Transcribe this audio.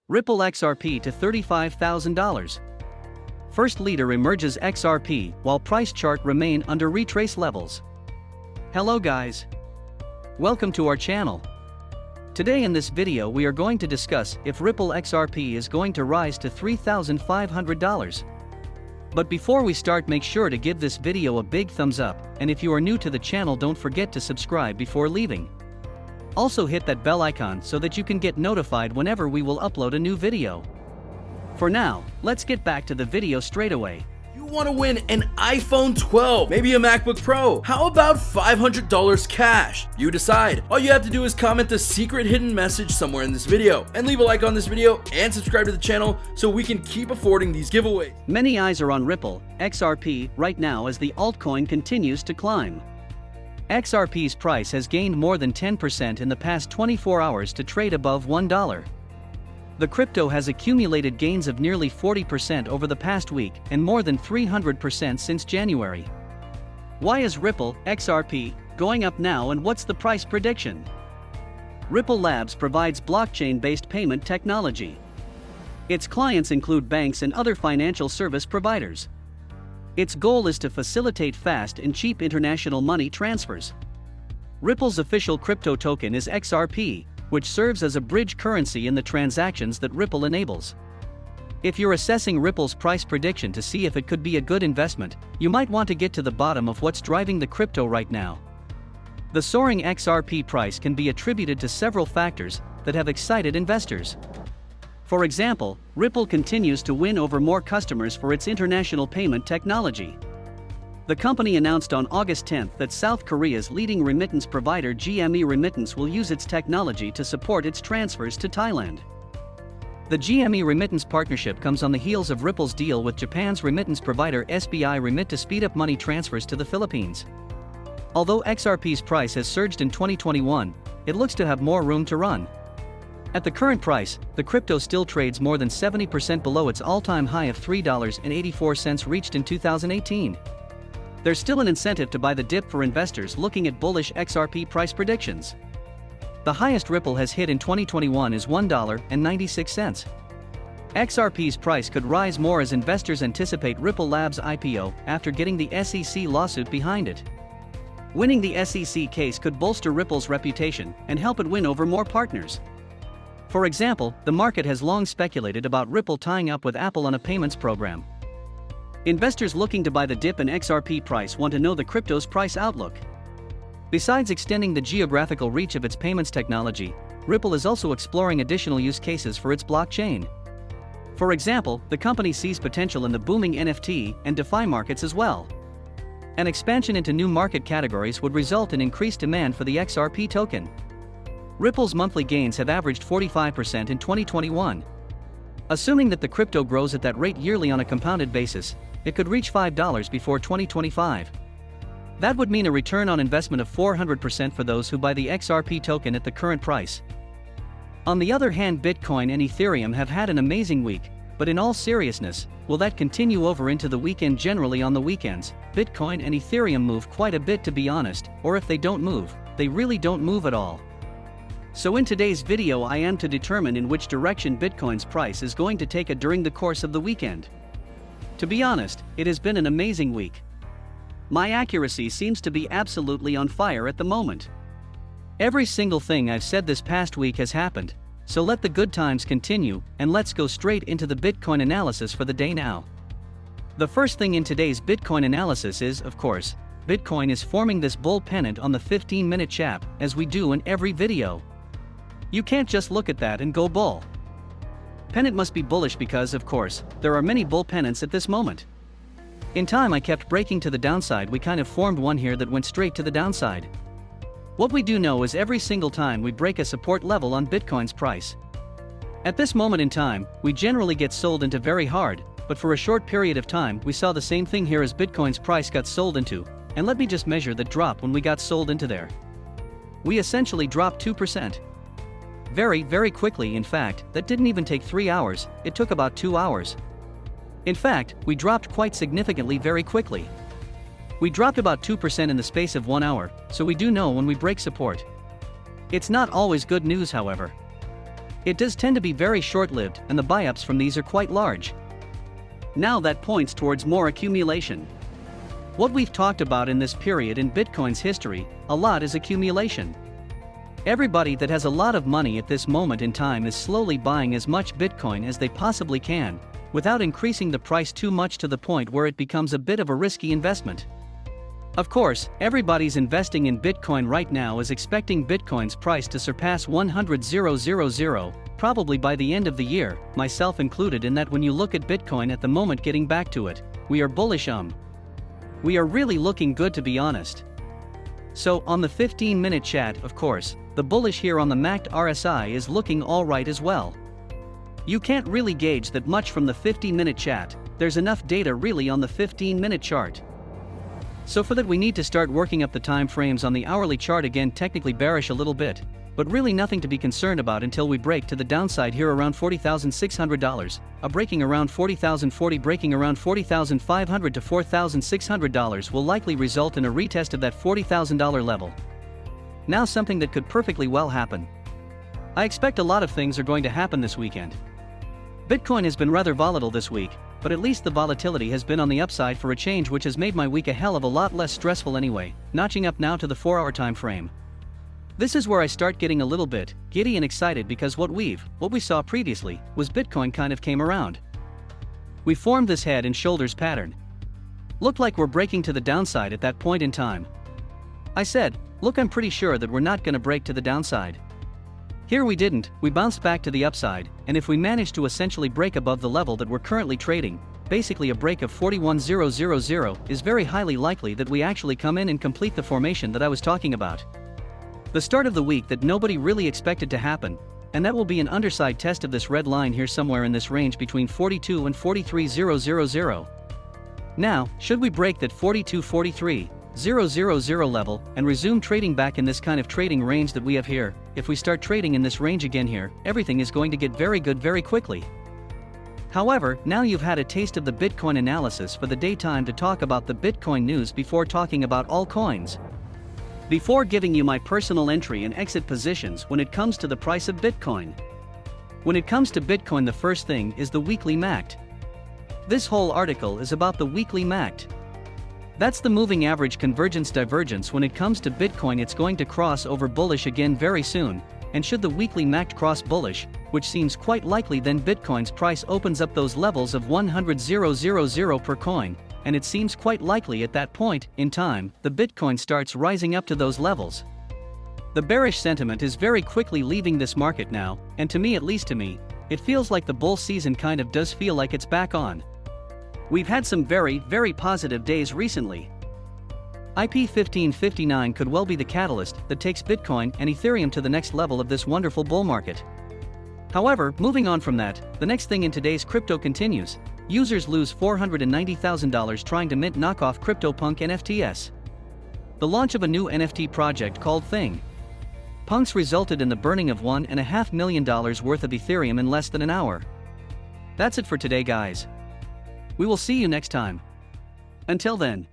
Ripple XRP to $35,000. First leader emerges XRP while price chart remain under retrace levels. Hello guys. Welcome to our channel. Today in this video we are going to discuss if Ripple XRP is going to rise to $3,500. But before we start, make sure to give this video a big thumbs up, and if you are new to the channel don't forget to subscribe before leaving. Also hit that bell icon so that you can get notified whenever we will upload a new video. For now, let's get back to the video straight away. You want to win an iPhone 12, maybe a MacBook Pro. How about $500 cash? You decide. All you have to do is comment the secret hidden message somewhere in this video, and leave a like on this video and subscribe to the channel so we can keep affording these giveaways. Many eyes are on Ripple XRP right now as the altcoin continues to climb. XRP's price has gained more than 10% in the past 24 hours to trade above $1. The crypto has accumulated gains of nearly 40% over the past week and more than 300% since January. Why is Ripple XRP going up now, and what's the price prediction? Ripple Labs provides blockchain-based payment technology. Its clients include banks and other financial service providers. Its goal is to facilitate fast and cheap international money transfers. Ripple's official crypto token is XRP, which serves as a bridge currency in the transactions that Ripple enables. If you're assessing Ripple's price prediction to see if it could be a good investment, you might want to get to the bottom of what's driving the crypto right now. The soaring XRP price can be attributed to several factors that have excited investors. For example, Ripple continues to win over more customers for its international payment technology. The company announced on August 10 that South Korea's leading remittance provider GME Remittance will use its technology to support its transfers to Thailand. The GME Remittance partnership comes on the heels of Ripple's deal with Japan's remittance provider SBI Remit to speed up money transfers to the Philippines. Although XRP's price has surged in 2021, it looks to have more room to run. At the current price, the crypto still trades more than 70% below its all-time high of $3.84 reached in 2018. There's still an incentive to buy the dip for investors looking at bullish XRP price predictions. The highest Ripple has hit in 2021 is $1.96. XRP's price could rise more as investors anticipate Ripple Labs' IPO after getting the SEC lawsuit behind it. Winning the SEC case could bolster Ripple's reputation and help it win over more partners. For example, the market has long speculated about Ripple tying up with Apple on a payments program. Investors looking to buy the dip in XRP price want to know the crypto's price outlook. Besides extending the geographical reach of its payments technology, Ripple is also exploring additional use cases for its blockchain. For example, the company sees potential in the booming NFT and DeFi markets as well. An expansion into new market categories would result in increased demand for the XRP token. Ripple's monthly gains have averaged 45% in 2021. Assuming that the crypto grows at that rate yearly on a compounded basis, it could reach $5 before 2025. That would mean a return on investment of 400% for those who buy the XRP token at the current price. On the other hand, Bitcoin and Ethereum have had an amazing week, but in all seriousness, will that continue over into the weekend? Generally on the weekends, Bitcoin and Ethereum move quite a bit, to be honest, or if they don't move, they really don't move at all. So in today's video I am to determine in which direction Bitcoin's price is going to take it during the course of the weekend. To be honest, it has been an amazing week. My accuracy seems to be absolutely on fire at the moment. Every single thing I've said this past week has happened, so let the good times continue, and let's go straight into the Bitcoin analysis for the day now. The first thing in today's Bitcoin analysis is, of course, Bitcoin is forming this bull pennant on the 15-minute chap, as we do in every video. You can't just look at that and go bull. Pennant must be bullish because, of course, there are many bull pennants at this moment. In time I kept breaking to the downside. We kind of formed one here that went straight to the downside. What we do know is every single time we break a support level on Bitcoin's price. At this moment in time, we generally get sold into very hard, but for a short period of time we saw the same thing here as Bitcoin's price got sold into, and let me just measure the drop when we got sold into there. We essentially dropped 2%. Very quickly. In fact, that didn't even take 3 hours, it took about 2 hours. In fact, we dropped quite significantly very quickly. We dropped about 2% in the space of 1 hour, so we do know when we break support. It's not always good news, however. It does tend to be very short-lived, and the buy-ups from these are quite large. Now that points towards more accumulation. What we've talked about in this period in Bitcoin's history, a lot is accumulation. Everybody that has a lot of money at this moment in time is slowly buying as much Bitcoin as they possibly can, without increasing the price too much to the point where it becomes a bit of a risky investment. Of course, everybody's investing in Bitcoin right now is expecting Bitcoin's price to surpass 100,000, probably by the end of the year, myself included, in that when you look at Bitcoin at the moment getting back to it, we are bullish. We are really looking good, to be honest. So on the 15-minute chat, of course, the bullish here on the MACD RSI is looking alright as well. You can't really gauge that much from the 15-minute chat, there's enough data really on the 15-minute chart. So for that we need to start working up the time frames on the hourly chart again, technically bearish a little bit, but really nothing to be concerned about until we break to the downside here around $40,600, a breaking around $40,040, breaking around $40,500 to $4,600 will likely result in a retest of that $40,000 level. Now something that could perfectly well happen. I expect a lot of things are going to happen this weekend. Bitcoin has been rather volatile this week, but at least the volatility has been on the upside for a change, which has made my week a hell of a lot less stressful anyway, notching up now to the 4-hour time frame. This is where I start getting a little bit giddy and excited, because what we saw previously was Bitcoin kind of came around. We formed this head and shoulders pattern. Looked like we're breaking to the downside at that point in time. I said, look, I'm pretty sure that we're not gonna break to the downside. Here we didn't, we bounced back to the upside, and if we manage to essentially break above the level that we're currently trading, basically a break of 41,000, is very highly likely that we actually come in and complete the formation that I was talking about. The start of the week that nobody really expected to happen, and that will be an underside test of this red line here somewhere in this range between 42 and 43,000. Now, should we break that 42-43,000 level and resume trading back in this kind of trading range that we have here, if we start trading in this range again here, everything is going to get very good very quickly. However, now you've had a taste of the Bitcoin analysis for the daytime to talk about the Bitcoin news before talking about altcoins. Before giving you my personal entry and exit positions when it comes to the price of Bitcoin. When it comes to Bitcoin, the first thing is the weekly MACD. This whole article is about the weekly MACD. That's the moving average convergence divergence. When it comes to Bitcoin, it's going to cross over bullish again very soon, and should the weekly MACD cross bullish, which seems quite likely, then Bitcoin's price opens up those levels of 100,000 per coin, and it seems quite likely at that point in time, the Bitcoin starts rising up to those levels. The bearish sentiment is very quickly leaving this market now, and to me, at least to me, it feels like the bull season kind of does feel like it's back on. We've had some very, very positive days recently. IP 1559 could well be the catalyst that takes Bitcoin and Ethereum to the next level of this wonderful bull market. However, moving on from that, the next thing in today's crypto continues. Users lose $490,000 trying to mint knockoff CryptoPunk NFTs. The launch of a new NFT project called Thing Punks resulted in the burning of $1.5 million worth of Ethereum in less than an hour. That's it for today, guys. We will see you next time. Until then.